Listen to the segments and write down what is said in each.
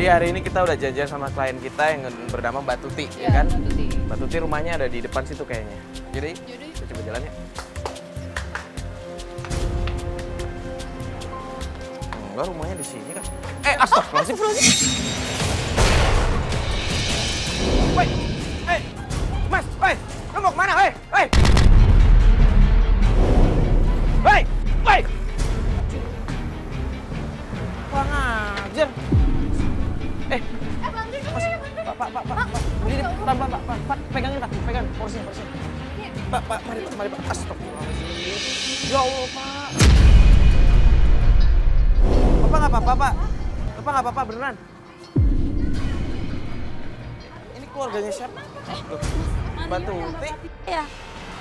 hari ini kita udah janjian sama klien kita yang bernama Mbak Tuti, ya kan? Mbak Tuti. Mbak Tuti rumahnya ada di depan situ kayaknya. Jadi, Yaudah. kita coba jalan ya. Enggak, rumahnya di sini kan. Astagfirullahaladzim. Woi, Mas, woi, lu mau kemana, woi? Woi! Kurang ajar. Pak. Ini, Pak, pegangin, Pak. Pegang, porsi. Pak, mari, Pak. Astagfirullahaladzim. Ya Allah, Pak. Bapak nggak apa-apa, Pak. Bapak nggak apa-apa, beneran. Ini keluarganya siapa? Mbak Tuti. Ya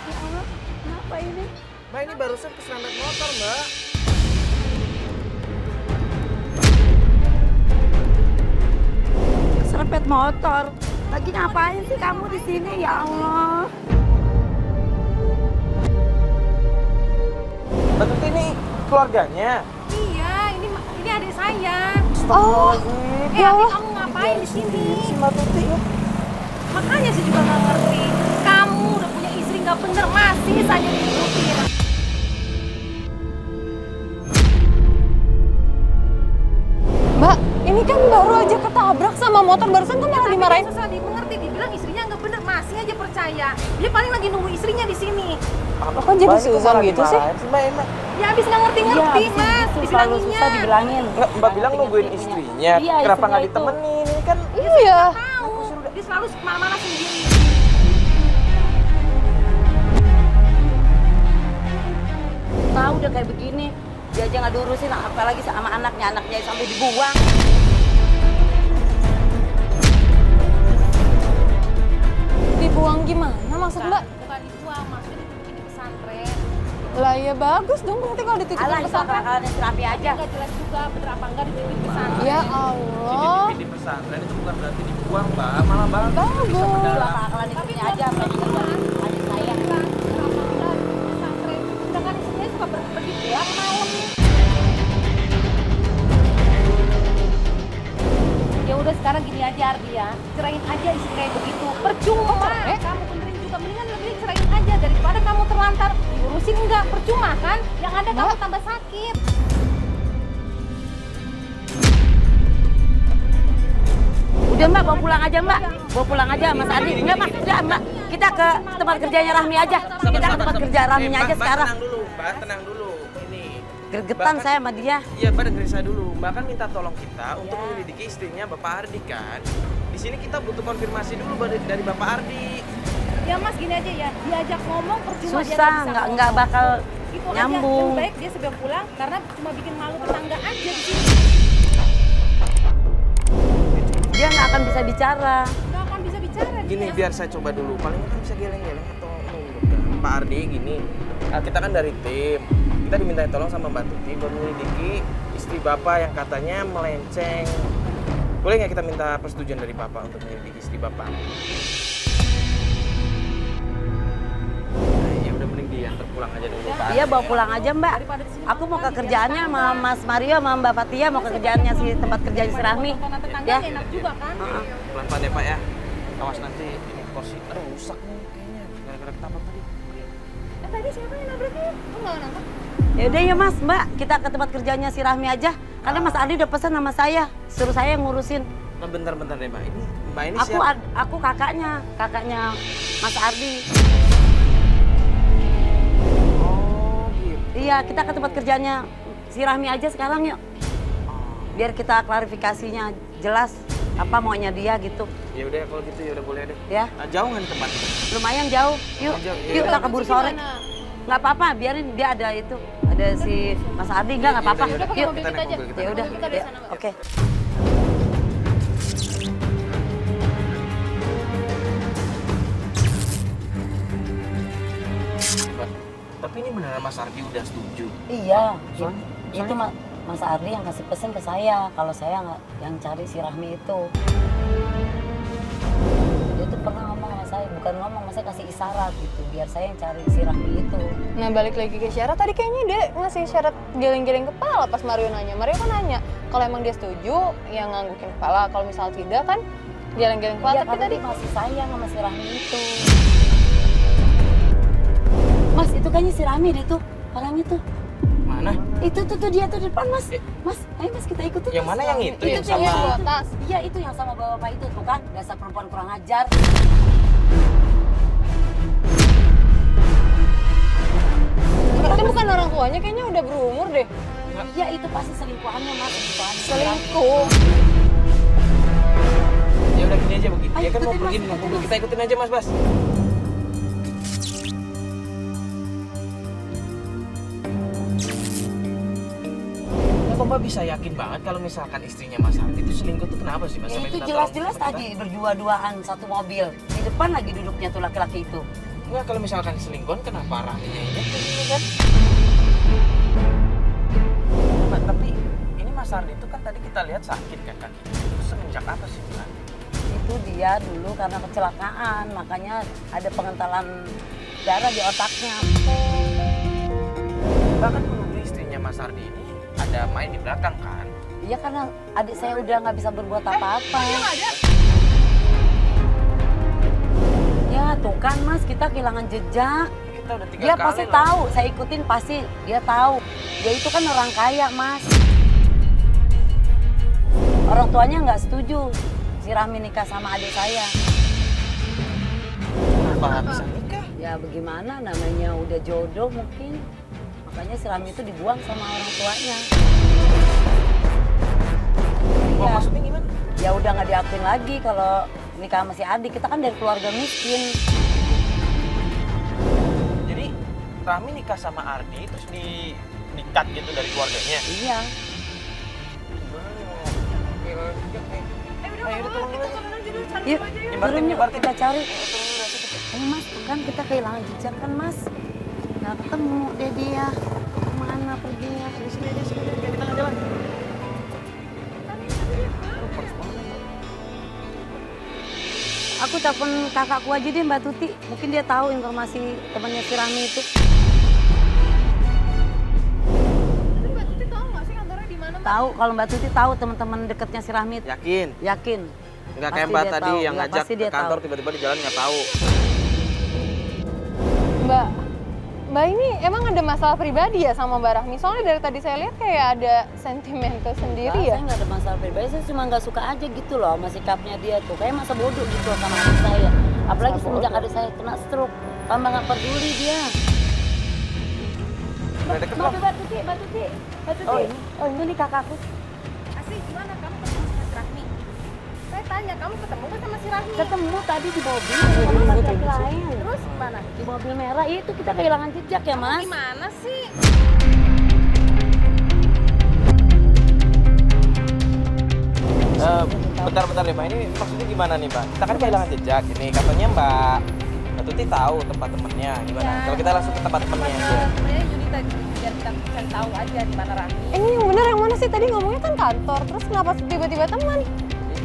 Allah, kenapa ini? Mbak, ini barusan keserempet motor, Mbak. Serempet motor. Lagi ngapain sih kamu di sini? Ya Allah. Mbak Tuti ini keluarganya. Iya, ini adik saya. Astagfirullahaladzim. Adik kamu ngapain di sini? Si Mbak Tuti. Makanya saya juga nggak ngerti. Kamu udah punya istri nggak bener, masih saja diikutin. Mbak, ini kan baru aja ketabrak sama motor, barusan kan malah dimarahin. Susah dimengerti, dibilang istrinya nggak bener, masih aja percaya. Dia paling lagi nunggu istrinya di sini. Kok jadi Suzan gitu sih? Mbak, enak. Ya abis nggak ngerti-ngerti, Mas. Dibilanginnya. Susah dibilangin. Enggak, Mbak bilang nungguin istrinya. Iya, Kenapa nggak istrinya itu. ditemenin? Ini kan Iya. Tahu, dia selalu kemana-mana sendiri. Tahu udah kayak begini. Dia aja nggak diurusin, apalagi sama anaknya sampai dibuang. Dibuang gimana maksud Mbak? Bukan dibuang, maksudnya dititipin di pesantren. Lah ya bagus dong berarti kalau dititipin Alah, itu pesantren. akal-akalannya si Rafi aja. Nggak jelas juga bener apa enggak dititipin di pesantren. Ya Allah. di pesantren itu bukan berarti dibuang, Mbak. Malah bagus. Bagus. Itu akal-akalan istrinya aja, apa yang dikerjain adik saya. Pesantren. Sedangkan istrinya suka pergi pulang malam. Ya udah sekarang gini aja Ardi ya, cerain aja istri kayak begitu. Percuma, kamu benerin juga, mendingan lebih cerain aja daripada kamu terlantar diurusin enggak, percuma kan? Yang ada kamu tambah sakit. Udah Mbak, bawa pulang aja Mbak. Bawa pulang aja Mas Adi. Enggak Mas, udah Mbak. Kita ke tempat kerjanya Rahmi aja. Kita ke tempat kerja Rahminya aja sekarang. Tenang dulu, Mbak. Tenang dulu. Ini. Gregetan Mbak, saya sama dia. Iya, Mbak, dengerin saya dulu. Mbak kan minta tolong kita untuk menyelidiki istrinya Bapak Ardi kan. Di sini kita butuh konfirmasi dulu dari Bapak Ardi. Ya Mas gini aja ya, diajak ngomong percuma dia Susah, bisa nggak ngomong. bakal Itu aja, nyambung. lebih baik dia sebelum pulang karena cuma bikin malu tetangga aja di sini. Dia nggak akan bisa bicara. Nggak akan bisa bicara Gini, dia. biar saya coba dulu. Paling kan bisa geleng-geleng atau nunduk kan. Pak Ardi gini. Nah, kita kan dari tim. Kita diminta tolong sama Mbak Tuti buat menyelidiki istri Bapak yang katanya melenceng. Boleh nggak kita minta persetujuan dari Bapak untuk menyelidiki istri Bapak? Nah, ya udah mending diantar pulang aja dulu, Pak. Dia bawa pulang aja Mbak. Daripada di sini Aku mau ke kerjaannya sama Mas Mario sama Mbak Fatia, mau ke kerjaannya si tempat kerja si Rahmi. tontonan tetangga Ya. enak juga kan. Pelan-pelan ya, Pak ya. Awas nanti ini kursi. Aduh, rusak nih kayaknya. Gara-gara ketabrak tadi. Tadi siapa yang nabraknya? Lu nggak nangkep? Ya udah ya Mas, Mbak, kita ke tempat kerjanya si Rahmi aja. Karena Mas Ardi udah pesan sama saya, suruh saya yang ngurusin. Nah, bentar deh, Mbak. Mbak ini siapa? Aku kakaknya Mas Ardi. Oh, gitu. Iya, kita ke tempat kerjanya si Rahmi aja sekarang yuk. Biar kita klarifikasinya jelas apa maunya dia gitu. Ya udah kalau gitu ya udah boleh deh. Ya, Nah, jauh nggak nih tempatnya? lumayan jauh. Yuk, Jauh, iya. yuk kita keburu sore. Gimana? Nggak apa-apa, biarin dia ada itu. Ada si Mas Ardi, nggak apa-apa. Iya, Udah pakai Yuk, mobil kita kita naik aja. mobil, kita ya naik udah. Mobil kita dari Ya, sana. Oke. Mbak, tapi ini beneran Mas Ardi udah setuju? Iya, Soalnya- itu Mas Ardi yang kasih pesan ke saya. Kalau saya nggak yang cari si Rahmi itu. Dia tuh pernah ngomong sama saya, bukan ngomong, saya kasih isyarat gitu, biar saya yang cari si Rahmi itu. Nah balik lagi ke syarat, tadi kayaknya dia ngasih syarat geleng-geleng kepala pas Mario nanya. Mario kan nanya, kalau emang dia setuju, ya nganggukin kepala. Kalau misal tidak kan, geleng-geleng kepala. Iya, Tapi tadi masih sayang sama si Rahmi itu. Mas, itu kayaknya si Rahmi deh tuh, orangnya tuh. Mana? Itu tuh dia tuh di depan, Mas. Mas, ayo Mas kita ikutin. Yang Mas. mana yang itu? Yang itu sama... yang bawa tas. Iya, itu yang sama bapak itu tuh kan, dasar perempuan kurang ajar. Tapi bukan orang tuanya, kayaknya udah berumur deh. Iya, itu pasti selingkuhannya, Mas. Selingkuh. Ya udah gini aja begitu. Ayo, Dia kan mau ikutin, pergi Mas, dulu. ikutin, Kita ikutin aja Mas Bas. Kok Mbak bisa yakin banget kalau misalkan istrinya Mas Hardi itu selingkuh tuh kenapa sih Mas? Ya, Sampai itu minta jelas-jelas tolong sama tadi berdua-duaan satu mobil. Di depan lagi duduknya tuh laki-laki itu. kita? Enggak, kalau misalkan selingkuhan kenapa Rahminya ini kan? Mbak, tapi ini Mas Hardi itu kan tadi kita lihat sakit kan kaki. Itu semenjak apa sih Mbak? Itu dia dulu karena kecelakaan, makanya ada pengentalan darah di otaknya. Bahkan menuduh istrinya Mas Hardi ini ada main di belakang kan? Iya, karena adik saya udah nggak bisa berbuat apa-apa. Ya tuh kan Mas, kita kehilangan jejak. Kita udah 3 Dia kali pasti loh. tahu, saya ikutin pasti dia tahu. Dia itu kan orang kaya, Mas. Orang tuanya nggak setuju si Rahmi nikah sama adik saya. Kenapa nggak bisa nikah? Ya bagaimana, namanya udah jodoh mungkin. Makanya si Rahmi itu dibuang sama orang tuanya. Oh, Iya. maksudnya gimana? Ya udah nggak diakuin lagi kalau nikah sama si adik. Kita kan dari keluarga miskin. Jadi Rahmi nikah sama Ardi terus di-cut gitu dari keluarganya. Iya. Ayo udah tolong dulu aja. Yuk, Nyebar tim, turun yuk, nyebar tim. kita cari. Ayo Mas, tuh kan kita kehilangan jejak kan Mas. Nggak ketemu deh dia. Kemana perginya? Sini aja, di tengah jalan. Aku telepon kakakku aja deh Mbak Tuti. Mungkin dia tahu informasi temannya si Rahmi itu. Tapi Mbak Tuti tahu nggak sih kantornya di mana? Tahu, kalau Mbak Tuti tahu teman-teman dekatnya si Rahmi. Yakin? Yakin. Nggak Pasti kayak Mbak dia tadi tahu. yang Ya, ngajak pasti ke dia kantor tahu. tiba-tiba di jalan nggak tahu. Mbak ini emang ada masalah pribadi ya sama Mbak Rahmi? Soalnya dari tadi saya lihat kayak ada sentimental sendiri ya. Saya nggak ada masalah pribadi, saya cuma nggak suka aja gitu loh sama sikapnya dia tuh. Kayak masa bodoh gitu sama adik saya. Apalagi semenjak adik saya kena stroke, tambah nggak peduli dia. Udah deket Mbak belum? Tuti, Mbak Tuti, Mbak Tuti. Oh, ini? Oh ini kakakku. Asli gimana kamu ketemu sama si Rahmi? Saya tanya, kamu ketemu kan sama si Rahmi? Ketemu tadi di mobil sama laki-laki lain. Terus gimana? Di mobil merah itu kita kehilangan jejak ya Mas. Gimana sih? Bentar-bentar deh Mbak, ini maksudnya gimana nih Mbak? Kita kan kehilangan jejak ini, katanya Mbak Tuti tahu tempat temennya gimana? Ya. Kalau kita langsung ke tempat temennya aja. Sebenarnya Yunita biar kita cari tahu aja di mana Rahmi. Ini yang benar yang mana sih? Tadi ngomongnya kan kantor, terus kenapa tiba-tiba teman?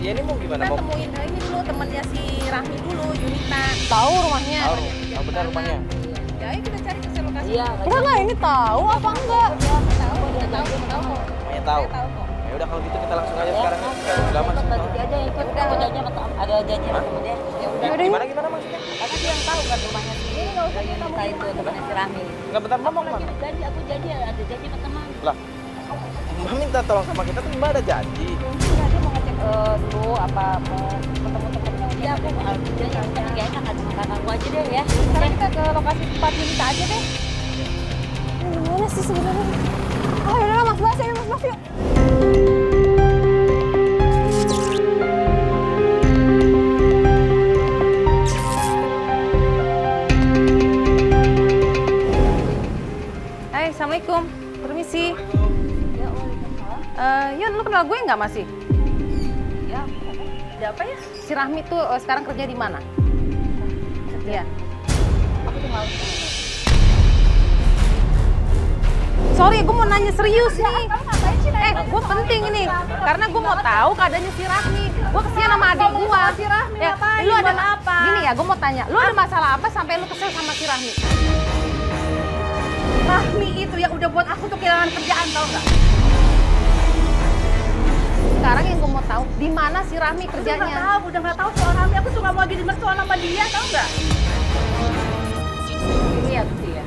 Ya ini mau gimana? Kita Mau temuin ini dulu temennya si Rahmi dulu, Yunita. Tahu rumahnya? tahu? Tahu benar rumahnya? Ya ayo kita cari ke lokasi. Iya. Enggak nggak ini tahu apa enggak? Tahu, udah tahu kok. Namanya tahu. Saya tahu kok. Ya udah kalau gitu kita langsung aja Ya, sekarang. Mas, Kita udah lama Mbak sih. Tuti aja ikut. Aku janji sama ada janji sama temennya. Ya udah. Yaudah, Gimana gimana maksudnya? Karena dia yang tahu kan rumahnya si Yunita itu temannya si Rahmi. Enggak bentar ngomong Lagi Mbak. janji, aku janji ada janji sama teman. Lah, Mbak minta tolong sama kita tuh Mbak ada janji. Enggak, dia mau ngecek dulu apa mau ketemu temennya. Iya, aku mau janji jangan gak enak sama kakakku aja deh ya. Sekarang kita ke lokasi tempat Yunita aja deh. Ini gimana sih sebenarnya? Oh yaudah Mas Bas, ayo Mas Bas yuk. Hai, assalamualaikum. Permisi. Yun, lu kenal gue nggak masih? Ya. Ada apa ya? Si Rahmi tuh sekarang kerja di mana? Iya. Aku tuh malu. Sorry, gue mau nanya serius nih. Kamu ngapain sih nanya? gue penting ini karena gue mau tahu keadaannya si Rahmi. Gue kesian sama adik gue. Si Rahmi ngapain? Lu ada apa? Gini ya, gue mau tanya, lu ada masalah apa sampai lu kesel sama si Rahmi? Rahmi itu yang udah buat aku tuh kehilangan kerjaan, tau nggak? Sekarang yang gue mau tahu, di mana si Rahmi kerjanya? Udah nggak tahu soal Rahmi. Aku tuh nggak mau jadi mertua sama dia, tau nggak? Ini ya, ya.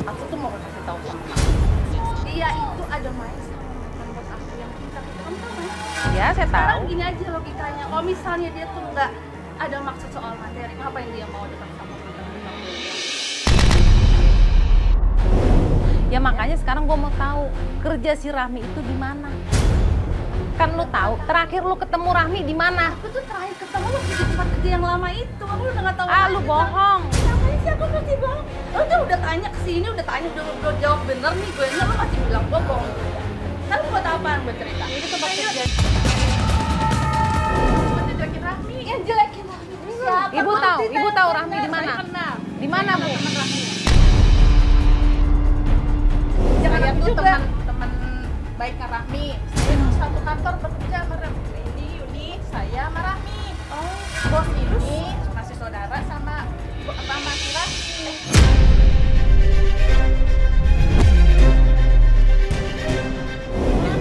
Aku tuh mau kasih tahu sama kamu. Dia itu ada main sama mantan bos aku yang pintar. Kamu tahu kan? Ya, saya tahu. Sekarang gini aja logikanya. Kalau misalnya dia tuh nggak ada maksud soal materi, ngapain dia mau dekat sama mantan bos aku? Ya makanya sekarang gue mau tahu kerja si Rahmi itu di mana. Kan lu tahu, terakhir lu ketemu Rahmi di mana? Aku tuh terakhir ketemu waktu di tempat kerja yang lama itu. Aku udah nggak tahu. Ah, lu bohong. Ngapain sih aku masih bohong? Lu tuh udah tanya kesini, udah tanya, udah jawab bener nih gue. Lu masih bilang gue bohong. Kan buat apaan buat cerita? Ini tempat kerja. Buat jelekin Rahmi. Yang jelekin Rahmi. Siapa? Ibu tahu Rahmi di mana? Saya kenal. Di mana, Bu? Teman Rahmi. Jangan aku juga. Teman baiknya Rahmi. Saya tuh satu kantor bekerja sama Rahmi. Ini Yuni, saya sama Rahmi. Oh, bos ini masih saudara sama si Rahmi.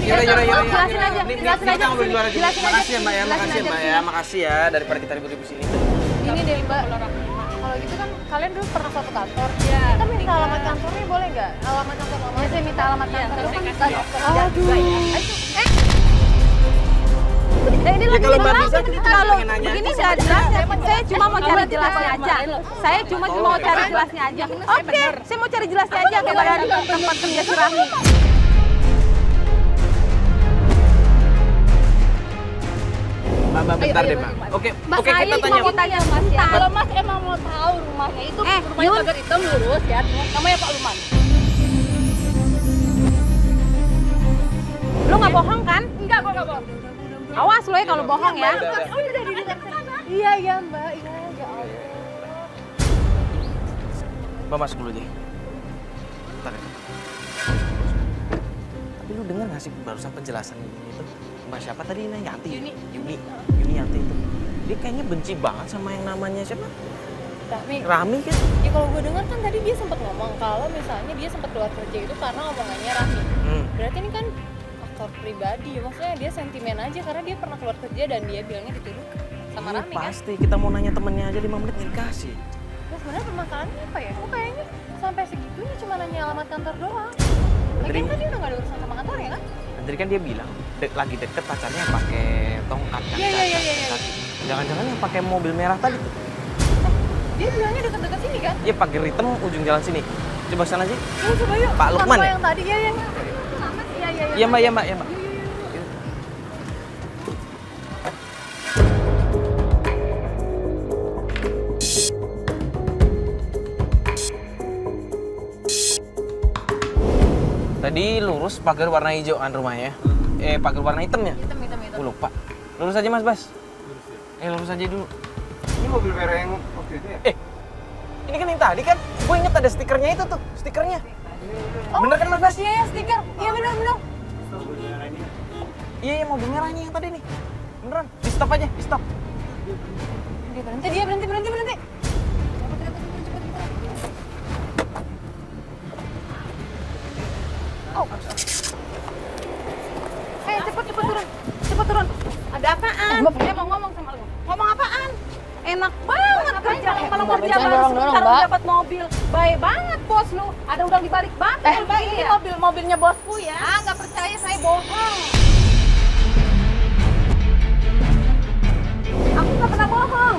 Yaudah. Jelasin aja, Ini jelasin kita aja. ngobrol di luar aja. Jelasin aja. Makasih ya Mbak ya, Jelasin makasih ya aja. Mbak ya, makasih ya daripada kita ribut-ribut sini. Ini deh Mbak, kalau gitu kan kalian dulu pernah satu kantor. Iya. Kita minta alamat kantornya boleh nggak? Alamat kantor lama. Ya, saya minta alamat kantor. Saya Kan kasih ya. Aduh. ini Ya, lagi kalau Mbak jelas, bisa, kita kalau pengen nanya. begini nggak jelas, saya cuma mau cari jelasnya aja. Saya cuma mau cari jelasnya aja. Oke, saya mau cari jelasnya aja kayak di tempat kerja si Rahmi. Mbak, bentar deh Mbak. Oke, Mas, kita saya tanya. cuma mau tanya Mas ya. Kalau Mas emang mau tahu rumahnya itu, rumahnya Yun. pagar hitam lurus ya. Namanya Pak Luman. Lu nggak bohong kan? Enggak, kok nggak bohong. Awas lu ya kalau bohong ya. Udah. Oh, udah di dekat sana. Iya Mbak, iya ya Allah. Mbak masuk dulu deh. Bentar ya. Tapi lu dengar nggak sih barusan penjelasan itu? Mbak siapa tadi ini? Yanti. Yuni Yanti itu. Dia kayaknya benci banget sama yang namanya siapa? Rahmi kan? Ya kalau gue dengar kan tadi dia sempat ngomong kalau misalnya dia sempat keluar kerja itu karena omongannya Rahmi. Berarti ini kan faktor pribadi, maksudnya dia sentimen aja karena dia pernah keluar kerja dan dia bilangnya dituduh sama Iya, Rahmi kan. pasti. Kita mau nanya temennya aja 5 menit dikasih. Nah sebenarnya permasalahannya apa ya? Kok kayaknya sampai segitunya cuma nanya alamat kantor doang. Lagian Dari- kan dia udah gak ada urusan sama kantor ya kan? Tadi kan dia bilang lagi deket pacarnya yang pakai tongkat kan. Iya. Jangan-jangan yang pakai mobil merah tadi tuh. Dia bilangnya deket-deket sini kan? Iya pakai hitam ujung jalan sini. Coba sana aja. Iya coba yuk. Pak Lukman Kantor ya? yang tadi, iya. Iya Mbak. Tadi lurus pagar warna hijau kan rumahnya. Pagar warna hitam ya? Hitam. Gue lupa. Lurus aja Mas Bas. Lurus aja dulu. Ini mobil merah yang waktu itu ya? Ini kan yang tadi kan? Gue inget ada stikernya itu tuh, stikernya. Bener kan Mas Bas? Iya stiker, iya benar. Iya mobil merahnya yang tadi nih. Beneran, di stop aja, di stop. Dia berhenti. Cepet turun. Ada apaan? Saya mau ngomong sama lu. Ngomong apaan? Enak banget kerja, kalau kerja jangan baru dorong-dorong, sebentar Mbak. lu dapat mobil. Baik banget bos lu. Ada udang di balik batu. Mbak, ini mobilnya bosku ya. Ah, nggak percaya saya bohong. Aku nggak pernah bohong.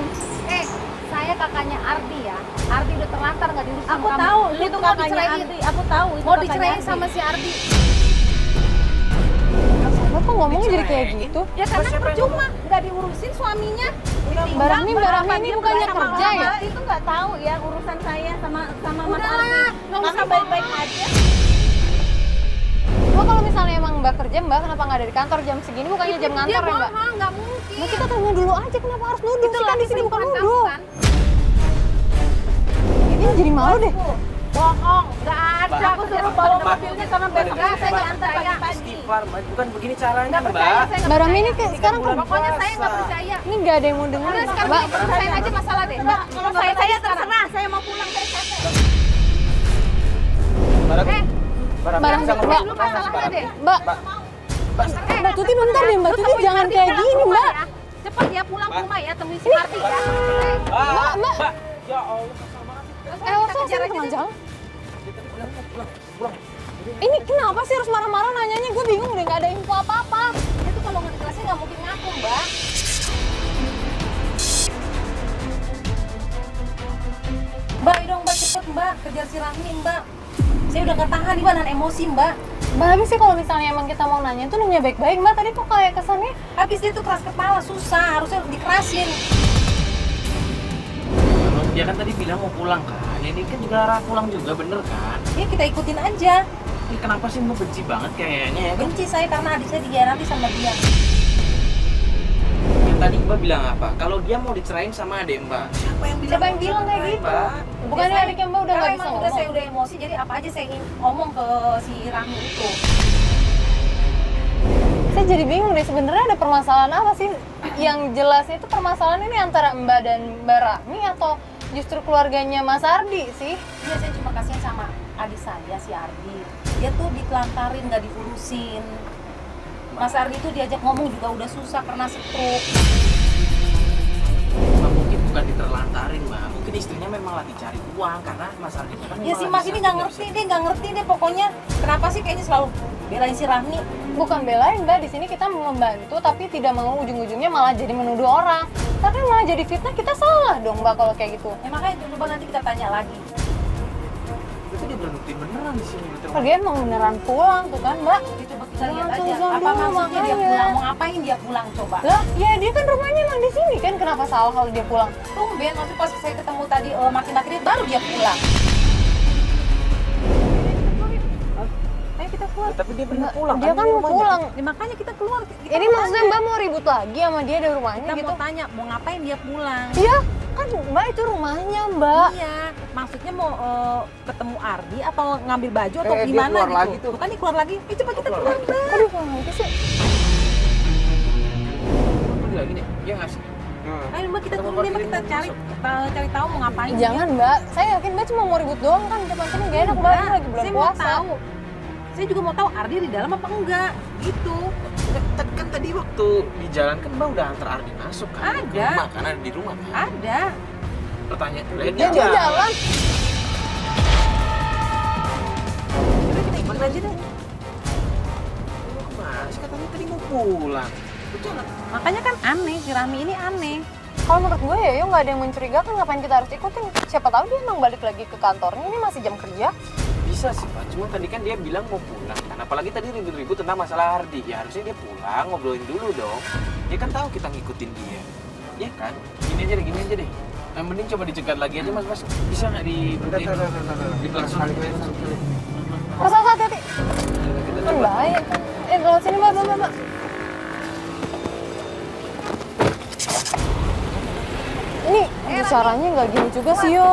Saya kakaknya Ardi ya. Ardi udah terlantar nggak diurus sama Aku kamu. tahu Lu itu tuh mau kakaknya dicerain. Ardi. Aku tahu itu Mau kakaknya dicerain Ardi. sama si Ardi. Kok ngomongnya jadi kayak gitu? Ya karena percuma nggak diurusin suaminya. Mbak Rahmi ini bukannya kerja ya? Itu nggak tahu ya urusan saya sama Mas Udahlah, Ardi. nggak usah Kami baik-baik aja. Mbak kalau misalnya emang Mbak kerja, Mbak kenapa nggak dari kantor jam segini? Bukannya jam Dia ngantor ya Mbak? bohong, nggak mungkin. Nah, kita tanya dulu aja kenapa harus nuduh sih kan di sini bukan selingkuhan nuduh. kamu kan? Ini jadi malu deh. bohong. Nggak ada. Aku suruh bawa Mbak, mobilnya karena besok Mbak, saya Mbak, ngantar pagi-pagi. Istighfar, Mbak. Bukan begini caranya, Nggak Mbak. percaya, saya nggak Mbak Rami percaya. ini kayak sekarang kan Pokoknya saya nggak percaya. ini nggak ada yang mau dengar. Udah sekarang Mbak, ini selesai aja masalah deh. Mbak, Kalau saya terserah, saya mau pulang, saya capek. Mbak Rami, Mbak Rami, Mbak Rami, bisa ngomong Mbak, dulu, masalahnya deh. Mbak, Mbak, Mbak Tuti bentar deh, Mbak Tuti jangan kayak gini, Mbak. Cepat ya pulang ke Mbak. rumah ya, temuin si Marti ya. Mbak. Mbak. Ya Allah. Elsa sih tengah jalan. Ini kenapa sih harus marah-marah nanyanya? Gue bingung udah nggak ada info apa-apa. Dia tuh kalau nggak di kelasnya nggak mungkin ngaku, Mbak. Mbak, dong Mbak, cepet Mbak, kejar si Rahmi Mbak. Saya udah nggak tahan nih Mbak, nahan emosi Mbak. Mbak, habis sih kalau misalnya emang kita mau nanya tuh nanya baik-baik, Mbak. Tadi kok kayak kesannya Habis dia tuh keras kepala, susah, harusnya dikerasin. Dia kan tadi bilang mau pulang kan. Ini kan juga arah pulang juga, bener kan? Ya kita ikutin aja. Ini kenapa sih Mbak benci banget kayaknya ya? Benci saya karena adik saya dihianati sama dia. Yang tadi Mbak bilang apa? Kalau dia mau dicerain sama adik Mbak. siapa yang bilang kayak gitu? Mbak. Bukannya adiknya Mbak udah Karena nggak bisa emang udah saya ngomong? udah emosi, jadi apa aja saya ngomong ke si Rahmi itu. Saya jadi bingung deh, sebenarnya ada permasalahan apa sih? Yang jelas itu permasalahan ini antara Mbak dan Mbak Rahmi atau justru keluarganya Mas Ardi sih? Iya, saya cuma kasihan sama adik saya, si Ardi. Dia tuh ditelantarin, nggak diurusin. Mas Ardi tuh diajak ngomong juga udah susah karena stroke. Mbak mungkin bukan diterlantarin Mbak. Mungkin istrinya memang lagi cari uang karena Mas Ardi itu kan Ya memang si lagi Mas ini nggak ngerti deh pokoknya. Kenapa sih kayaknya selalu belain si Rahmi? Bukan belain Mbak, di sini kita mau membantu tapi tidak mau ujung-ujungnya malah jadi menuduh orang. Tapi malah jadi fitnah, kita salah dong Mbak kalau kayak gitu. Ya makanya coba nanti kita tanya lagi. Itu dia berhenti beneran di sini. Oh, dia emang beneran pulang tuh kan Mbak? Jadi coba kita lihat Langsung aja. zone Apa dulu, maksudnya dia makanya. pulang? Mau ngapain dia pulang coba? Lah, ya dia kan rumahnya emang di sini kan, kenapa salah kalau dia pulang? Tumben, waktu pas saya ketemu tadi maki-maki dia baru dia pulang. Ayo kita keluar. Tapi dia bener Mbak, pulang. dia kan mau pulang. Ya, makanya kita keluar. Kita Ini mau maksudnya tanya. Mbak mau ribut lagi sama dia dari rumahnya Kita gitu? mau tanya, mau ngapain dia pulang? Iya, kan Mbak itu rumahnya Mbak. Iya, maksudnya mau ketemu Ardi atau ngambil baju atau dia gimana keluar gitu? lagi tuh. Bukan dia keluar lagi. Coba kita keluar. Aduh, kenapa sih? Pergi lagi nih. Iya nggak sih? Ayo Mbak kita turun deh, Mbak, kita cari tahu mau ngapain. Jangan Mbak, saya yakin Mbak cuma mau ribut doang kan, depan-depan gak enak Mbak, ini lagi bulan saya mau puasa. tahu. Saya juga mau tahu Ardi di dalam apa enggak, gitu. Kan tadi waktu di jalan kan Mbak udah antar Ardi masuk kan? Ke Ada. rumah kan ada di rumah kan? Ada. Pertanyaan Dia jalan. Coba kita ikut aja deh. Kemana sih katanya tadi mau pulang? Jalan. Makanya kan aneh, si Rami ini aneh. Kalau menurut gue ya, nggak ada yang mencurigakan, ngapain kita harus ikutin? Siapa tahu dia emang balik lagi ke kantornya, ini masih jam kerja. Bisa sih Pak, cuma tadi kan dia bilang mau pulang kan. Apalagi tadi ribut-ribut tentang masalah Ardi. Ya harusnya dia pulang, ngobrolin dulu dong. Dia kan tahu kita ngikutin dia. Ya kan? Gini aja deh. Yang mending coba dicegat lagi aja mas. Bisa nggak diberhentiin? Langsung. Mas Alsa, hati-hati. Kan bahaya kan. Lewat sini Mbak. Ini caranya nggak gini juga sih yo.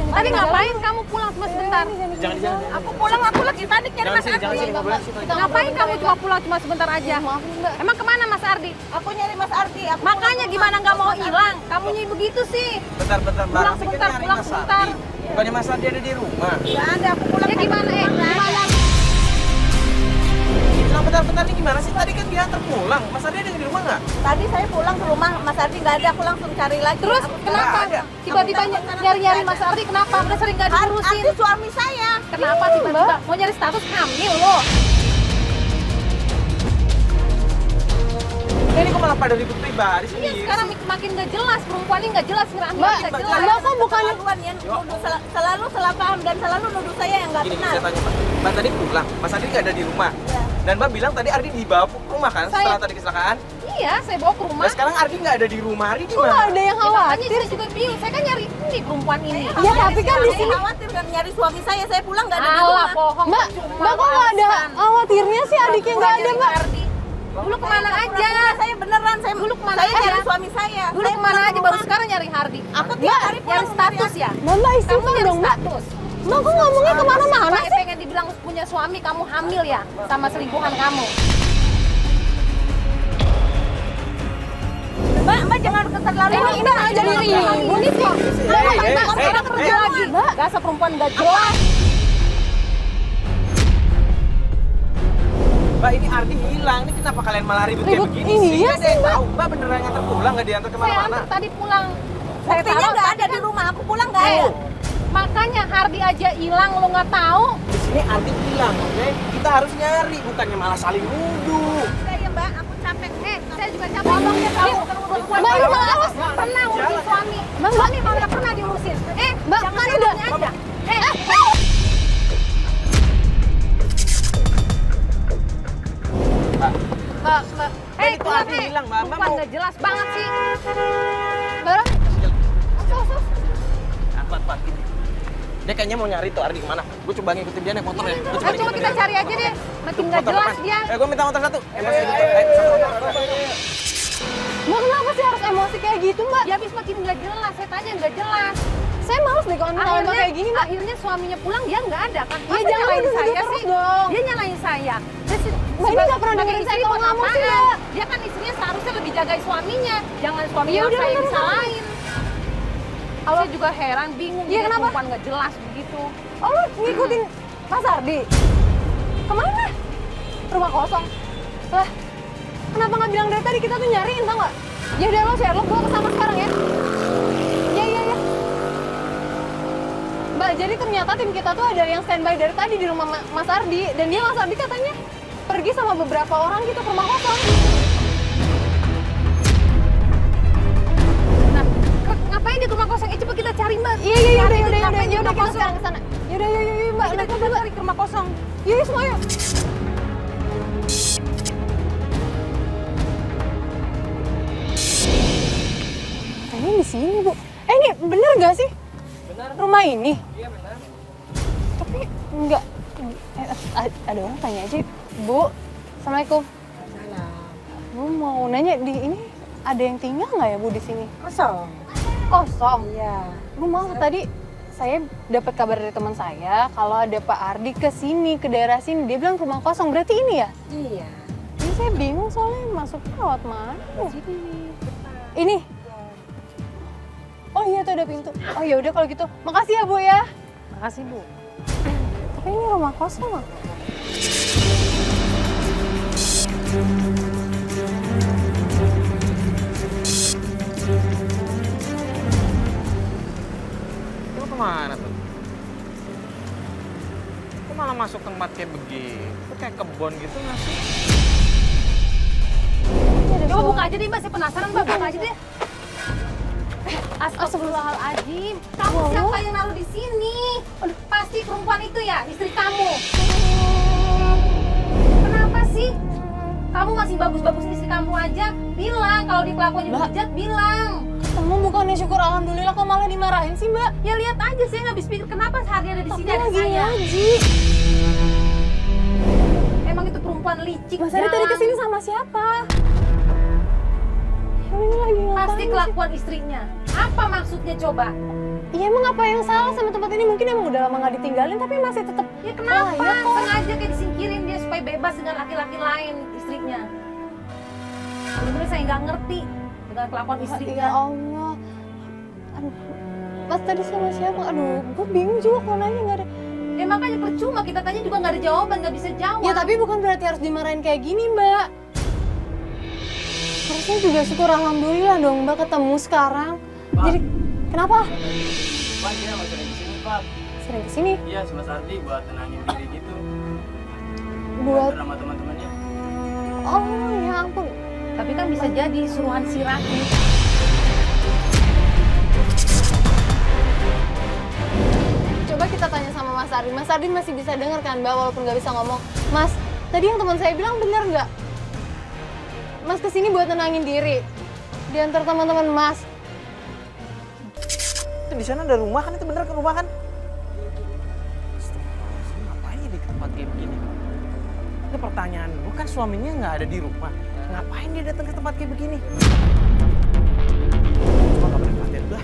Tadi ngapain kamu pulang cuma sebentar? Jangan. Aku pulang, aku lagi panik nyari Mas Jangan Ardi. sini, nggak boleh sini. Ngapain kamu cuma pulang cuma sebentar aja? Maaf Mbak. Emang kemana Mas Ardi? Aku nyari Mas Ardi. Makanya gimana nggak mau hilang? Kamu nyi begitu sih. Bentar. Pulang Barang pikir sebentar, nyari pulang Mas sebentar. Ardi. Bukannya Mas Ardi ada di rumah. Nggak ada, aku pulang. Ya gimana gimana? Bilang bentar nih gimana sih? Tadi kan dia antar pulang. Mas Ardi ada di rumah nggak? Tadi saya pulang ke rumah Mas Ardi nggak ada, aku langsung cari lagi. Terus kenapa? ada. Tiba-tiba nyari-nyari Mas Ardi kenapa? Udah sering nggak diurusin. Ardi suami saya. Kenapa tiba-tiba mau nyari status hamil loh? Ini kok malah pada ribut pribadi Iya sendiri. sekarang makin nggak jelas, perempuan ini nggak jelas, Rami Mbak, nggak jelas. Mbak kok bukannya Keterlaluan ya, nuduh selalu salah paham dan selalu nuduh saya yang nggak Gini, benar. saya tanya Mbak. Mbak tadi pulang, Mas Ardi nggak ada di rumah. Ya. Dan Mbak bilang tadi Ardi dibawa ke rumah kan Saya- setelah tadi kecelakaan. Iya, saya bawa ke rumah. Nah sekarang Ardi nggak ada di rumah. Ardi di kok nggak mana? ada yang Ya, makanya khawatir? saya juga bingung. Saya kan nyari ini perempuan ini. Ya tapi kan di Saya sini khawatir kan nyari suami saya pulang nggak ada di Alah, rumah. bohong. Mbak, Cuma Mbak kok nggak ada alasan. khawatirnya sih adiknya nggak ada Mbak? Ardi. Dulu kemana aja? Saya beneran, saya Dulu kemana saya aja? nyari suami saya. Dulu Saya kemana pulang aja? ke Baru rumah. sekarang nyari Hardi. Aku tiap hari Nyari pulang status ya? Mbak Kamu istighfar nyari dong Mbak. status. Mbak kok ngomongnya kemana-mana sih? Pengen dibilang punya suami, kamu hamil ya sama selingkuhan kamu. Mbak jangan keterlaluan. Ini malah jadi ribut nih kok. Mbak kerja lagi. Dasar perempuan nggak jelas. Mbak, ini Ardi hilang. Ini kenapa kalian malah ribut kayak begini sih? Iya Nggak ada yang tahu. Mbak beneran nganter pulang, nggak diantar Saya kemana-mana. antar tadi pulang. Buktinya nggak ada di rumah, aku pulang nggak ada. Makanya Hardi aja hilang, lo nggak tahu. Di sini Ardi hilang, oke? Kita harus nyari, bukannya malah saling nuduh. Udah ya Mbak, aku capek. Saya juga capek. Ngomongnya tahu. Mbak ini malah awas. Pernah ngurusin suami. Mbak ini malah pernah diurusin. Mbak kan udah aja. Mbak. Itu Ardi hilang, Mbak. Mbak Perempuan mau... nggak jelas banget sih. Barang. Pat, gini. Dia kayaknya mau nyari tuh Ardi kemana. Gue coba ngikutin dia naik motor ya. Gua coba Coba ngikutin kita dia. cari aja deh. Makin nggak Motor jelas depan. dia. Gue minta motor satu. Emosi gitu. Mbak kenapa sih harus emosi kayak gitu mbak? Ya habis makin nggak jelas. Saya tanya nggak jelas. Saya males deh kalau misalnya mbak kayak gini mbak. Akhirnya suaminya pulang dia nggak ada kan? Ya, Masa jangan nyalain nuduh-nuduh saya terus sih. dong. Dia nyalain saya. Mbak ini nggak pernah dengerin saya kalau ngomong sih mbak. Dia kan istrinya seharusnya lebih jagain suaminya. Jangan suaminya Ya udah, saya bener, disalahin. Saya juga heran, bingung. Iya, dia kenapa? perempuan nggak jelas begitu. Oh lu ngikutin Mas Ardi? Kemana? Rumah kosong? Lah, kenapa nggak bilang dari tadi? Kita tuh nyariin tau nggak? Ya udah lo Sherlock, gua kesana sekarang ya. Iya. Mbak, jadi ternyata tim kita tuh ada yang standby dari tadi di rumah Mas Ardi. Dan dia Mas Ardi katanya pergi sama beberapa orang gitu ke rumah kosong. Nah, ngapain di rumah kosong? Coba kita cari mbak. Iya, udah kita sekarang kesana. Yaudah, yuk mbak, Kita coba cari ke rumah kosong. yuk semua yuk. Kayaknya di sini bu. Ini bener gak sih? Benar. Rumah ini? Iya benar. Tapi enggak. Ada orang tanya aja. Bu, assalamualaikum. Bu mau nanya di ini ada yang tinggal nggak ya bu di sini? Kosong. Kosong. Iya. Bu mau tadi saya dapat kabar dari teman saya kalau ada Pak Ardi ke sini ke daerah sini. Dia bilang rumah kosong. Berarti ini ya? Iya. Ini saya bingung soalnya masuknya lewat mana? Bu? Ini. Oh iya tuh ada pintu. Oh ya udah kalau gitu. Makasih ya Bu ya. Makasih bu. Tapi ini rumah kosong loh. Lu kemana tuh? Kok malah masuk tempat kayak begitu? Kayak kebon gitu nggak sih? Coba buka aja deh mbak, saya penasaran mbak. Buka aja deh. Astagfirullahaladzim. Kamu siapa yang naruh di sini? Aduh, pasti perempuan itu ya, istri kamu. Kenapa sih? Kamu masih bagus-bagus istri kamu aja. Bilang kalau di kelakuannya Mbak. bejat, bilang. Kamu bukannya syukur alhamdulillah kok malah dimarahin sih mbak? Ya lihat aja, saya nggak habis pikir kenapa Hardi ada di sini Aku ada lagi saya. ngaji. Emang itu perempuan licik. Mas Ardi tadi jalan. kesini sama siapa? Ini lagi ngapain Pasti sih? kelakuan istrinya. Apa maksudnya coba? Iya emang apa yang salah sama tempat ini? Mungkin emang udah lama nggak ditinggalin tapi masih tetap. Ya kenapa? Oh, iya kok. Sengaja kayak disingkirin dia supaya bebas dengan laki-laki lain istrinya. Sebenarnya saya nggak ngerti dengan kelakuan Ya istrinya. Allah. Aduh. Mas tadi sama siapa? Aduh, gue bingung juga kalau nanya nggak ada. Ya makanya percuma kita tanya juga nggak ada jawaban, nggak bisa jawab. Ya tapi bukan berarti harus dimarahin kayak gini mbak. Harusnya juga syukur alhamdulillah dong mbak ketemu sekarang. Jadi kenapa? Pak, dia masih sering kesini, Pak. Sering kesini Iya, sama Mas Ardi buat tenangin diri gitu. buat. Sama teman-temannya. Oh ya ampun. Tapi kan bisa jadi suruhan si Raki. Coba kita tanya sama Mas Ardi. Mas Ardi masih bisa dengar kan mbak walaupun nggak bisa ngomong. Mas, tadi yang teman saya bilang bener nggak? Mas kesini buat tenangin diri. Diantar teman-teman Mas. Itu di sana ada rumah kan? Itu bener kan rumah kan? Astagfirullahaladzim, ngapain dia di tempat kayak begini? Itu pertanyaan, bukan suaminya nggak ada di rumah. Ngapain dia datang ke tempat kayak begini? Coba kabarin Fatir udah.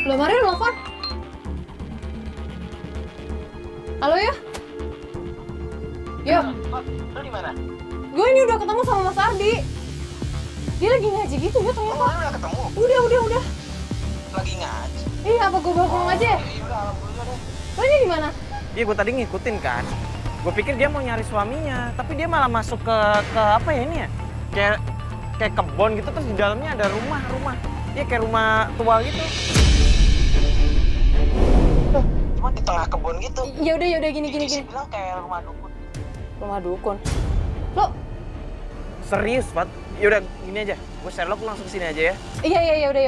Loh, Mario nelfon. Halo ya? Yo. Lu di mana? Gue ini udah ketemu sama Mas Ardi. Dia lagi ngaji gitu ya ternyata. Udah ketemu? Udah. Lagi ngaji. Iya, apa gue bawa pulang aja ya? Iya udah, alhamdulillah deh. Lo ini di mana? Iya, gue tadi ngikutin kan. Gue pikir dia mau nyari suaminya, tapi dia malah masuk ke apa ya ini ya? Kayak kebon gitu, terus di dalamnya ada rumah. Iya, kayak rumah tua gitu. Cuma di tengah kebun gitu. Ya udah gini. Bilang kayak rumah dukun. Rumah dukun. Lo Serius, Pat? Yaudah, gini aja. Gue Sherlock langsung kesini aja ya. iya udah.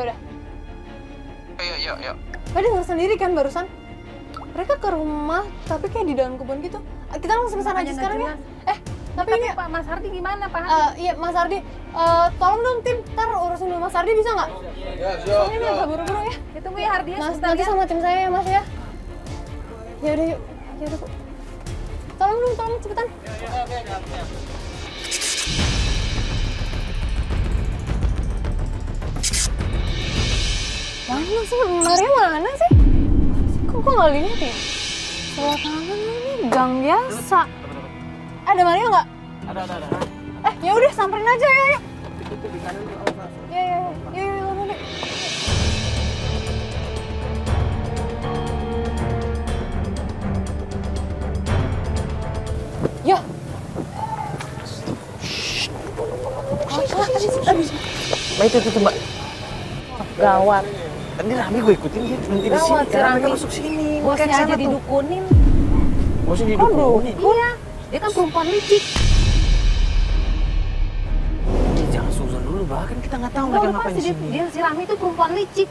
Yuk. Lo denger sendiri kan barusan? Mereka ke rumah tapi kayak di dalam kebun gitu. Kita langsung ke sana aja sekarang ya. Tapi ini Pak Mas Hardi gimana Pak? iya Mas Ardi, tolong dong tim, ntar urusin dulu Mas Ardi bisa nggak? Soalnya ini agak buru-buru ya. Ditunggu ya Hardi ya Mas, sebentar nanti ya. sama tim saya ya Mas ya. Ya udah yuk. Bu. Tolong cepetan. Mana sih? Maria mana sih? Kok nggak lihat ya? Sebelah kanan ini gang biasa. Ada Maria nggak? Ada. Ya udah samperin aja ya. Ya. Udah. Ya. Mbak itu Mbak. Gawat. Tadi Rami gue ikutin dia berhenti di sini. Gawat, si Karena Rami. mereka masuk sini. Bosnya Makanya aja sana tuh. didukunin. Bosnya didukunin. Iya. Dia kan perempuan licik. Jangan suzon dulu, Mbak. Kan kita nggak tahu mereka ngapain di sini. Dia si Rami itu perempuan licik.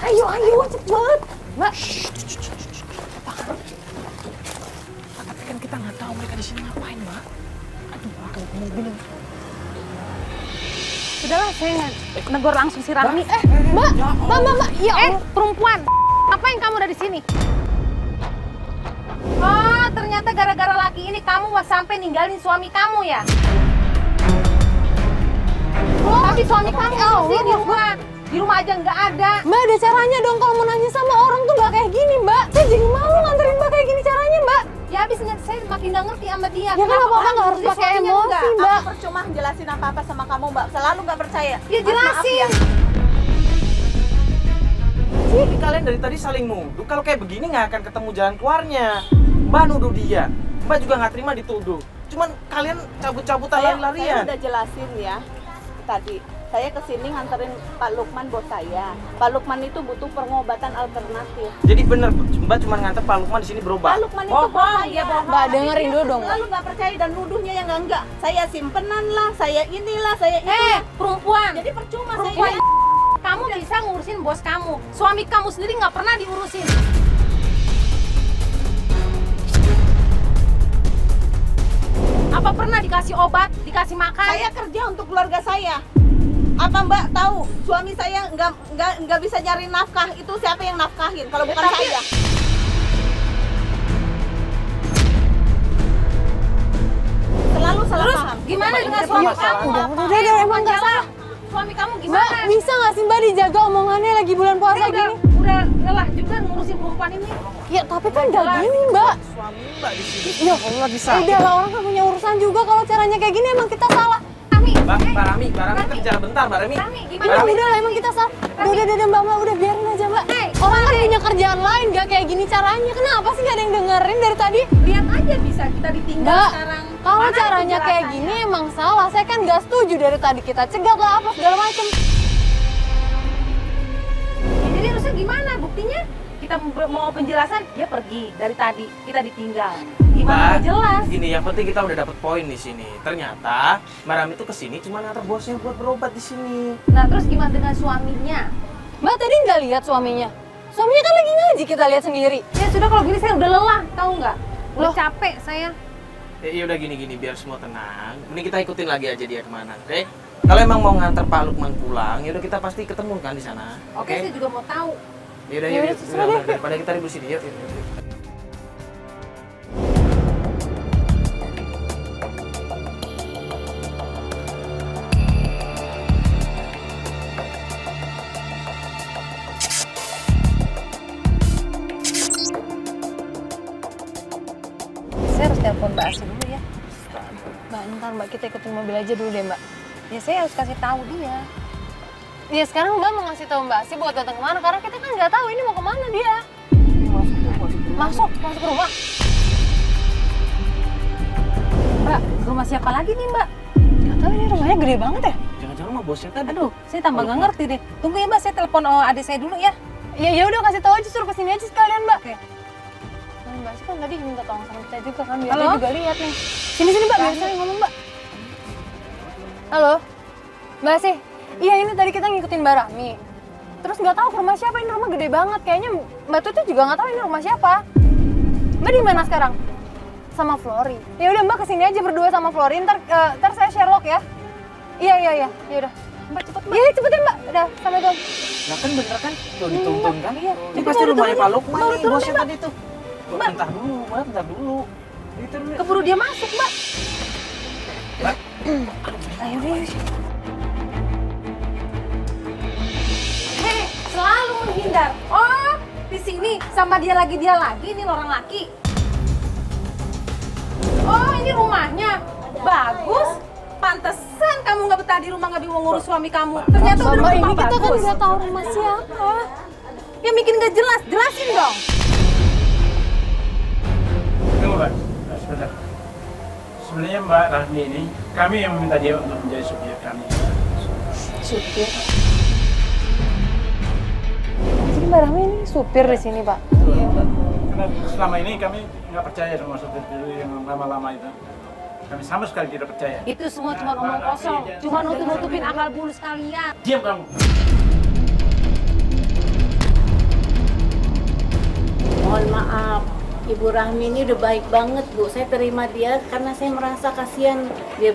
Ayo cepet. Mbak. Tapi kan kita nggak tahu mereka di sini ngapain, Mbak. Aduh, kalau kamu bilang. Sudahlah, saya negor langsung si Rami. Mbak. Ya Perempuan. Ngapain kamu ada di sini? Oh, ternyata gara-gara laki ini kamu sampai ninggalin suami kamu ya? Tapi suami kamu sih di rumah aja nggak ada. Mbak, ada caranya dong kalau mau nanya sama orang tuh nggak kayak gini, Mbak. Saya jadi malu nganterin Mbak kayak gini caranya, Mbak. Ya habis saya makin nggak ngerti sama dia. Ya kan apa-apa nggak harus pakai emosi, Mbak. Aku percuma jelasin apa-apa sama kamu, Mbak. Selalu nggak percaya. Ya jelasin. Jadi kalian dari tadi saling nuduh. Kalau kayak begini nggak akan ketemu jalan keluarnya. Mbak nuduh dia. Mbak juga nggak terima dituduh. Cuman kalian cabut-cabutan Saya lari-larian. udah jelasin ya tadi. Saya kesini nganterin Pak Lukman bos saya. Pak Lukman itu butuh pengobatan alternatif. Jadi bener, Mbak cuma nganter Pak Lukman di sini Pak berobat. Lukman itu bos saya. Mbak, dengerin dulu dong, Mbak. Selalu nggak percaya dan nuduhnya yang enggak. Saya simpenan lah, saya inilah, saya itu. Perempuan. Jadi percuma Perempuan. saya. Kamu bisa ngurusin bos kamu. Suami kamu sendiri nggak pernah diurusin. Apa pernah dikasih obat, dikasih makan? Saya kerja untuk keluarga saya. Apa Mbak tahu suami saya nggak bisa nyari nafkah, itu siapa yang nafkahin kalau bukan tapi- saya? Selalu salah Terus paham. gimana dengan Ini suami masalah. kamu? Udah, emang nggak salah. Suami kamu Mbak, gimana? bisa nggak sih Mbak dijaga omongannya lagi bulan puasa Saya gini? udah lelah juga ngurusin perempuan ini. Ya tapi kan nggak gini, Mbak. Suami Mbak di sini. Ya Allah lagi udah sakit. lah, orang kan punya urusan juga. Kalau caranya kayak gini emang kita salah. Rami, Mbak Rami kerja bentar, Mbak Rami. Rami, Ya gimana? udah lah, emang kita salah. Udah Mbak, udah biarin aja Mbak. Orang kan punya kerjaan lain, gak kayak gini caranya. Kenapa sih gak ada yang dengerin dari tadi? Lihat aja bisa kita ditinggal Mbak, sekarang. kalau Mana caranya kayak penjelasannya? gini emang salah. Saya kan gak setuju dari tadi, kita cegat lah apa segala macem. Ya, jadi harusnya gimana buktinya? Kita mau penjelasan, dia pergi dari tadi, kita ditinggal. Gimana mau jelas? Gini, yang penting kita udah dapet poin di sini. Ternyata Mbak Rami itu kesini cuma nganter bosnya buat berobat di sini. Nah terus gimana dengan suaminya? Mbak tadi nggak lihat suaminya. Suaminya kan lagi ngaji, kita lihat sendiri. Ya sudah kalau gini saya udah lelah, tahu nggak? Udah capek saya. Ya udah gini biar semua tenang. Mending kita ikutin lagi aja dia kemana, oke? Kalau emang mau nganter Pak Lukman pulang, ya udah kita pasti ketemu kan di sana. Oke, saya juga mau tahu. Yaudah, Yaudah, terserah deh. daripada kita ribut sini, yuk. Mbak kita ikutin mobil aja dulu deh Mbak. Ya saya harus kasih tahu dia. Ya sekarang Mbak mau ngasih tahu Mbak sih buat datang kemana karena kita kan nggak tahu ini mau kemana dia. Masuk ke rumah. Mbak, rumah siapa lagi nih Mbak? Nggak tahu ini rumahnya gede banget ya. Jangan-jangan rumah bosnya tadi. Aduh, saya tambah nggak ngerti deh. Tunggu ya Mbak, saya telepon adik saya dulu ya. Ya udah kasih tahu aja suruh kesini aja sekalian Mbak. Oke. Nah, Mbak sih kan tadi minta tolong sama kita juga kan biar Halo? dia juga lihat nih. Sini Mbak biar saya ngomong Mbak. Halo, Mbak sih. Iya ini tadi kita ngikutin Mbak Rahmi. Terus nggak tahu ke rumah siapa, ini rumah gede banget. Kayaknya Mbak Tuti juga nggak tahu ini rumah siapa. Mbak di mana sekarang? Sama Flori. Ya udah Mbak kesini aja berdua sama Flori. Ntar saya Sherlock ya. Iya. Ya udah. Mbak cepet Mbak. Iya cepetin Mbak. Udah assalamualaikum. Nah kan bener kan? Tuh dituntun kan? Iya. Ini pasti rumahnya Pak Lukman Baru nih, turun, bosnya Mbak. tadi tuh. Bentar dulu, Mbak, bentar dulu. Diturunin. Keburu dia masuk Mbak. Mbak. Ayo deh. Hei, selalu menghindar. Oh, di sini sama dia lagi ini orang laki. Oh, ini rumahnya. Bagus. Pantesan kamu nggak betah di rumah, nggak bingung ngurus suami kamu. Ternyata udah Mbak rumah ini kita kan bagus. nggak tahu rumah siapa. Ya bikin nggak jelas, jelasin dong. Tunggu Mbak, sebentar. Sebenarnya Mbak Rahmi ini, kami yang meminta dia untuk menjadi supir kami. Supir. Jadi Mbak Rahmi ini supir di sini Pak. Karena selama ini kami nggak percaya sama supir yang lama-lama itu. Kami sama sekali tidak percaya. Itu semua cuma omong kosong, cuma nutup-nutupin akal bulus kalian. Diam kamu. Mohon maaf, Ibu Rahmi ini udah baik banget Bu. Saya terima dia karena saya merasa kasihan dia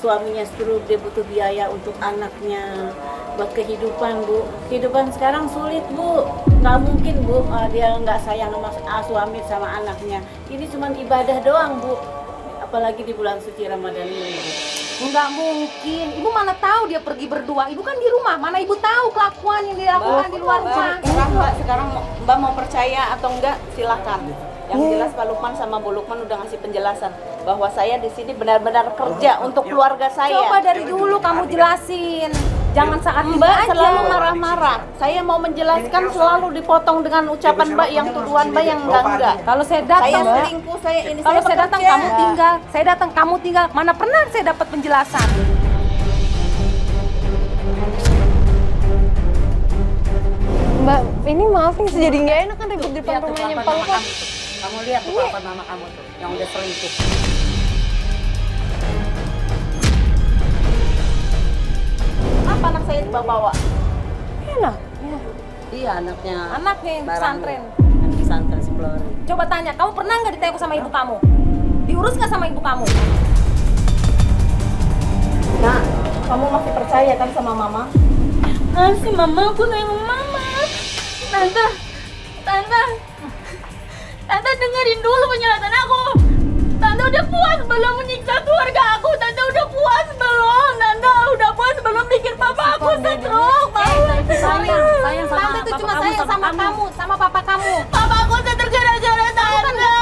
suaminya stroke, dia butuh biaya untuk anaknya buat kehidupan Bu. Kehidupan sekarang sulit Bu, nggak mungkin Bu dia nggak sayang sama suami sama anaknya. Ini cuma ibadah doang Bu, apalagi di bulan suci Ramadan ini Bu. Nggak mungkin. Ibu mana tahu dia pergi berdua. Ibu kan di rumah. Mana ibu tahu kelakuan yang dia lakukan di luar rumah. Mbak, sekarang Mbak mau percaya atau enggak silakan. Yang jelas Pak Lukman sama Bu Lukman udah ngasih penjelasan bahwa saya di sini benar-benar kerja untuk keluarga saya. Coba dari dulu kamu jelasin. Jangan saat ini Mbak aja. selalu marah-marah. Saya mau menjelaskan selalu dipotong dengan ucapan Mbak yang tuduhan Mbak yang enggak. Kalau saya Saya datang, selingkuh, saya ini kalau saya datang bekerja. kamu tinggal. Saya datang kamu tinggal. Mana pernah saya dapat penjelasan? Mbak, ini maaf nih jadi nggak enak kan ribut di depan Lihat tuh rumahnya kelakuan Pak mama Lukman. kamu. Kamu lihat tuh kelakuan mama kamu tuh yang udah selingkuh. Apa anak saya dibawa-bawa? Enak. Iya anaknya. Anaknya yang Barang pesantren. Yang pesantren si Flori. Coba tanya, kamu pernah nggak ditengok sama ibu kamu? Diurus nggak sama ibu kamu? Nak, kamu masih percaya kan sama mama? Si mama, aku nengok mama. Tante dengerin dulu penjelasan aku. Tante udah puas belum menyiksa keluarga aku? Tante udah puas belum? Tante udah puas belum bikin papa aku stroke? Sayang sama Tante itu cuma sayang sama kamu, sama papa kamu. Papa aku stroke gara-gara Tante.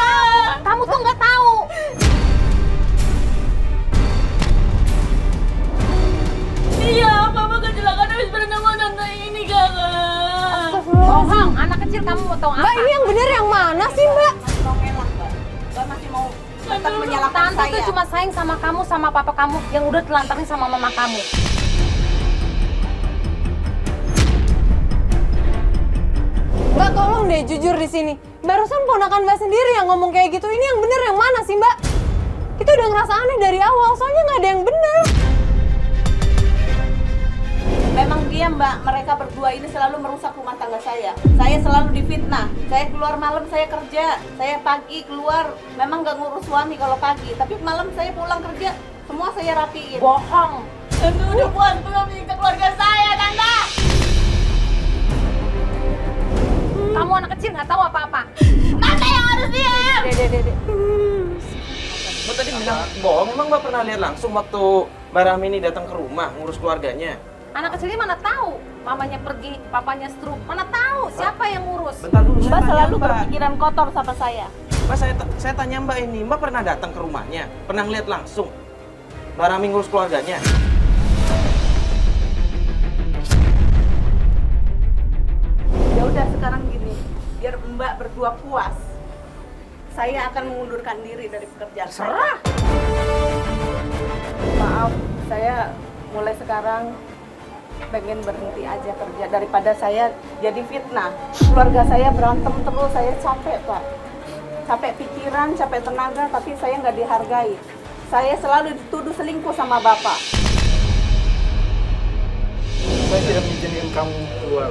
Kamu tuh nggak tahu. Iya, papa kecelakaan habis berenang sama tante ini kakak. Bohong, anak kecil kamu mau tahu apa? Mbak ini yang benar yang mana sih Mbak? Mau ngelak Mbak. Mbak masih mau tetap menyalahkan Tante saya. tuh cuma sayang sama kamu, sama papa kamu yang udah telantarin sama mama kamu. Mbak tolong deh jujur di sini. Barusan ponakan Mbak sendiri yang ngomong kayak gitu. Ini yang benar yang mana sih Mbak? Kita udah ngerasa aneh dari awal, soalnya nggak ada yang benar. Memang dia Mbak, mereka berdua ini selalu merusak rumah tangga saya. Saya selalu difitnah. Saya keluar malam, saya kerja. Saya pagi keluar, memang nggak ngurus suami kalau pagi. Tapi malam saya pulang kerja, semua saya rapiin. Bohong. Tante udah puas belum menyiksa keluarga saya, Tante? Kamu anak kecil nggak tahu apa-apa. Tante yang harus diam. Dede. Mbak tadi bilang bohong, emang Mbak pernah lihat langsung waktu Mbak Rahmi ini datang ke rumah ngurus keluarganya? Anak kecil ini mana tahu? Mamanya pergi, papanya stroke. Mana tahu siapa yang ngurus? Bentar dulu, Mbak saya selalu tanya, Mbak. berpikiran kotor sama saya. Mbak, saya tanya Mbak ini, Mbak pernah datang ke rumahnya? Pernah ngeliat langsung? Mbak Rahmi ngurus keluarganya. Ya udah sekarang gini, biar Mbak berdua puas. Saya akan mengundurkan diri dari pekerjaan. Serah. Maaf, saya mulai sekarang pengen berhenti aja kerja daripada saya jadi fitnah. Keluarga saya berantem terus, saya capek Pak. Capek pikiran, capek tenaga, tapi saya nggak dihargai. Saya selalu dituduh selingkuh sama Bapak. Saya tidak mengizinkan kamu keluar.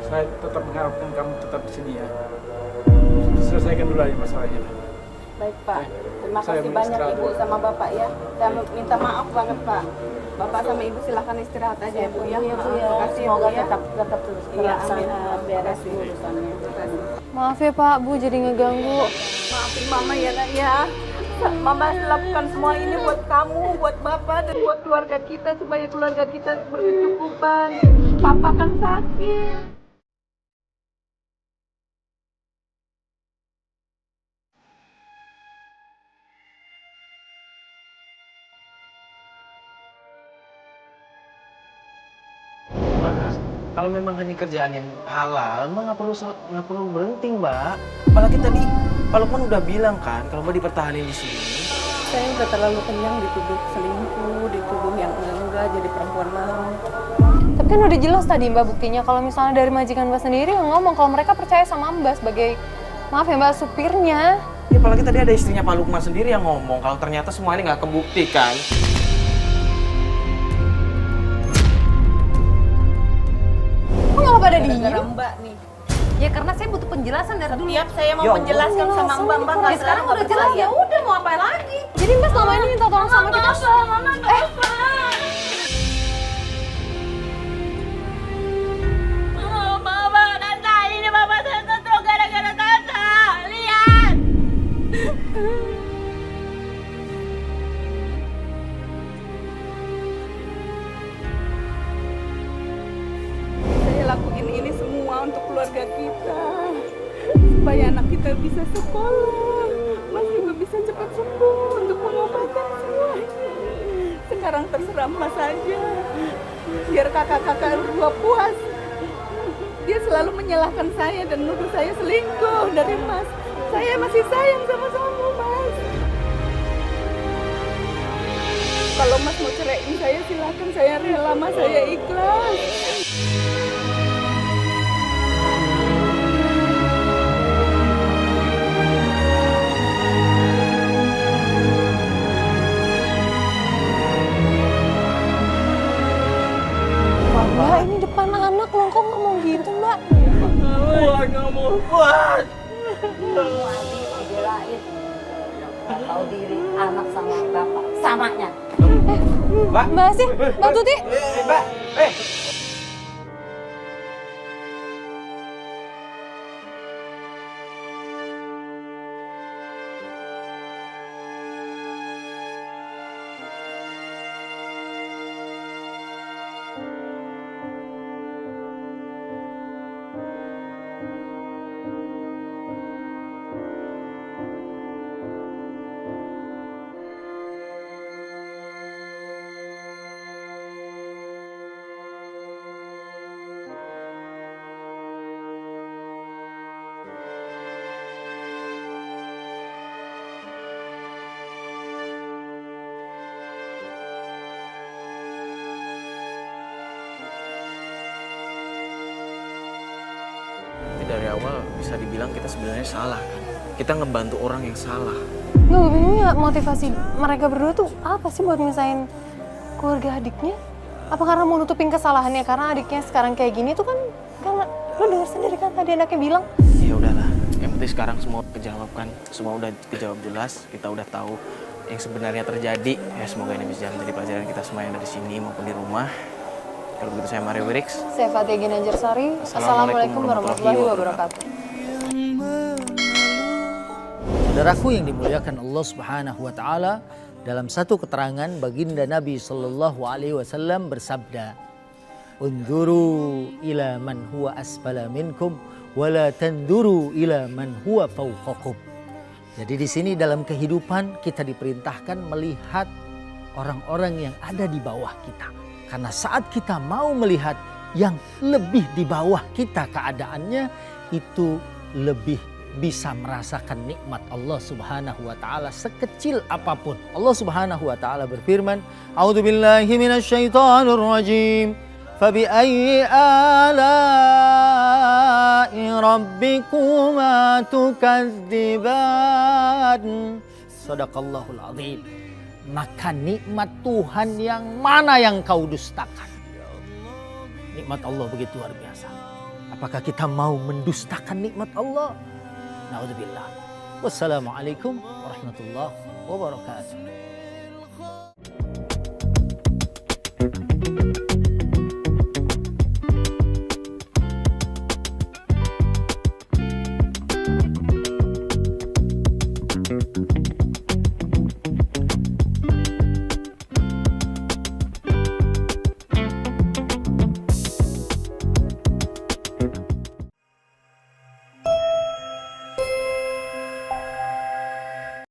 Saya tetap mengharapkan kamu tetap di sini ya. Selesaikan dulu aja masalahnya. Baik Pak, terima Saya kasih mau banyak istirahat Ibu dulu. sama Bapak ya. Saya minta maaf banget Pak. Bapak sama Ibu silahkan istirahat aja ya Bu ya. Terima kasih Semoga ya, Bu, ya. tetap terus Iya, terlaksana, amin. beres Terima kasih. urusannya. Terima kasih. Maaf ya Pak, Bu jadi ngeganggu. Maafin Mama ya Nak ya. Mama lakukan semua ini buat kamu, buat Bapak, dan buat keluarga kita supaya keluarga kita berkecukupan. Papa kan sakit. Kalau memang hanya kerjaan yang halal, Mbak nggak perlu berhenti, Mbak. Apalagi tadi Pak Lukman udah bilang kan, kalau Mbak dipertahanin di sini. Saya udah terlalu kenyang dituduh selingkuh, dituduh yang enggak jadi perempuan malam. Tapi kan udah jelas tadi Mbak buktinya kalau misalnya dari majikan Mbak sendiri yang ngomong kalau mereka percaya sama Mbak sebagai, maaf ya Mbak, supirnya. Ya apalagi tadi ada istrinya Pak Lukman sendiri yang ngomong kalau ternyata semua ini nggak kebukti kan. Kok nggak pada diem? Gara-gara Mbak nih. Ya karena saya butuh penjelasan dari dulu. Setiap saya mau Ya menjelaskan sama Mbak Ya sekarang udah jelas ya udah mau apa lagi? Jadi Mbak selama ini minta tolong sama kita. Saya lakuin ini semua untuk keluarga kita. Supaya anak kita bisa sekolah. Mas juga bisa cepat sembuh untuk pengobatan semua. Sekarang terserah Mas saja. Biar kakak-kakak berdua puas. Dia selalu menyalahkan saya dan nuduh saya selingkuh dari Mas. Saya masih sayang sama-sama Mas. Kalau Mas mau ceraiin saya silakan, saya rela Mas, saya ikhlas. Mbak ini depan anak loh, kok ngomong gitu Mbak? Wah, nggak mau buat. Dibelain. Nggak tahu diri anak sama bapak samanya. Mbak sih, Mbak Tuti. Mbak, dari awal bisa dibilang kita sebenarnya salah kan. Kita ngebantu orang yang salah. Nggak, gue bingung ya motivasi mereka berdua tuh apa sih buat misahin keluarga adiknya? Apa karena mau nutupin kesalahannya karena adiknya sekarang kayak gini tuh kan lo denger sendiri kan tadi anaknya bilang. Ya udahlah, yang penting sekarang semua kejawab kan. Semua udah kejawab jelas, kita udah tahu yang sebenarnya terjadi. Ya semoga ini bisa menjadi pelajaran kita semua yang dari sini maupun di rumah. Kalau begitu saya Mario Wirix. Saya Fatih Ginanjar Sari. Assalamualaikum warahmatullahi wabarakatuh. Saudaraku yang dimuliakan Allah Subhanahu wa taala, dalam satu keterangan baginda Nabi sallallahu alaihi wasallam bersabda, "Unzuru ila man huwa asfala minkum wa la tanduru ila man huwa fawqakum." Jadi di sini dalam kehidupan kita diperintahkan melihat orang-orang yang ada di bawah kita. Karena saat kita mau melihat yang lebih di bawah kita keadaannya, itu lebih bisa merasakan nikmat Allah Subhanahu wa taala sekecil apapun. Allah Subhanahu wa taala berfirman, "A'udzubillahi minasyaitonir rajim. Fabi'ayyi ala'i rabbikuma tukadziban." Shadaqallahul azim. Maka nikmat Tuhan yang mana yang kau dustakan? Nikmat Allah begitu luar biasa. Apakah kita mau mendustakan nikmat Allah? Na'udzubillah. Wassalamualaikum warahmatullahi wabarakatuh.